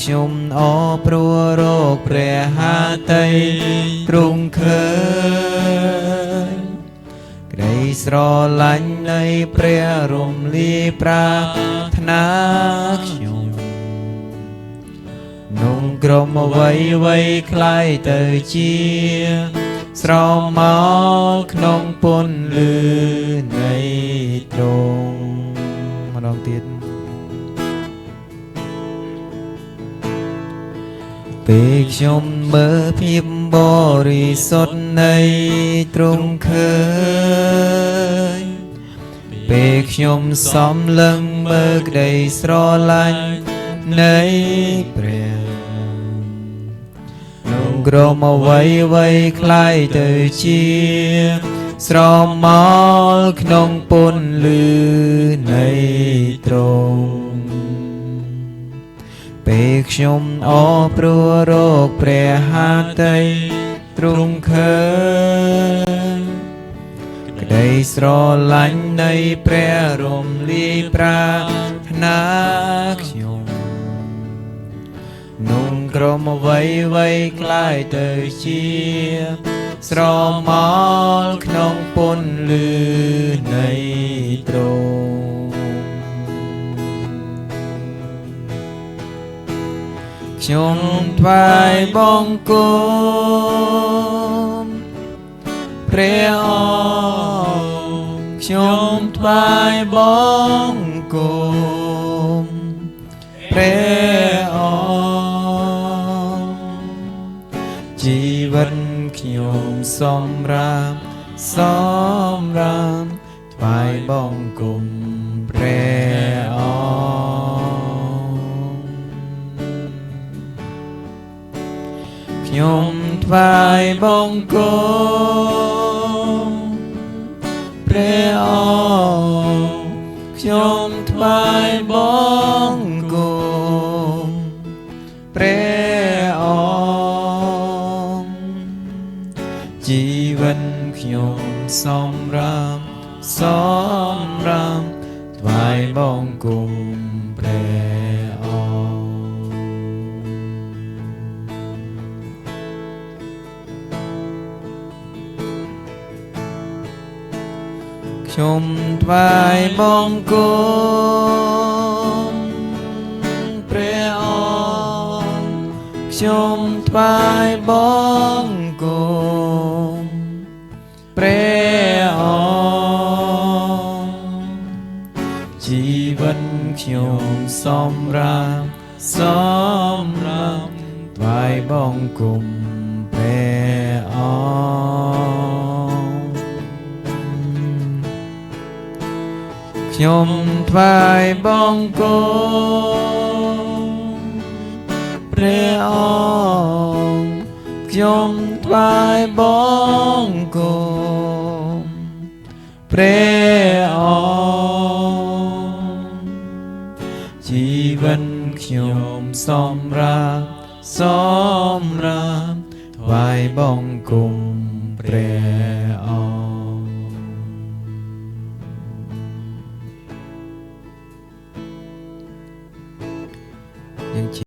ខ្ញុំអព្រោះរកព្រះហាតីទ្រង់ឃើញក្តីស្រឡាញ់នៃព្រះរំលាយប្រាថ្នាខ្ញុំនំក្រុមអ្វីคล้ายទៅជាស្រោមមកក្នុងពន្លឺនៃទ្រង់ម្ដងទៀតពេលខ្ញុំមើលភាពបរិសុទ្ធនៃទ្រង់ឃើញពេលខ្ញុំសំលឹងមើលក្តីស្រឡាញ់នៃព្រះក្រុមអ្វីคล้ายទៅជាស្រមមកក្នុងពន្លឺនៃទ្រង់ពេលខ្ញុំអព្រោះរកព្រះហាតីទ្រង់ឃើញក្តីស្រឡាញ់នៃព្រះរំលាយប្រាថ្នាខ្ញុំនំក្រុមអ្វីคล้ายទៅជាស្រមល់ក្នុងពន្លឺនៃទ្រង់ខ្ញុំថ្វាយបង្គំព្រះអង្គខ្ញុំថ្វាយបង្គំព្រះអង្គជីវិតខ្ញុំសម្រាប់ថ្វាយបង្គំព្រះអង្គខ្ញុំថ្វាយបង្គំព្រះអង្គខ្ញុំថ្វាយបង្គំព្រះអង្គជីវិតខ្ញុំសម្រាប់ថ្វាយបង្គំព្រះអង្គខ្ញុំថ្វាយបង្គំព្រះអង្គខ្ញុំថ្វាយបង្គំព្រះអង្គជីវិតខ្ញុំសម្រាប់ថ្វាយបង្គំព្រះអង្គខ្ញុំថ្វាយបង្គំព្រះអង្គខ្ញុំថ្វាយបង្គំព្រះអង្គជីវិតខ្ញុំសម្រាប់ថ្វាយបង្គំព្រះអង្គ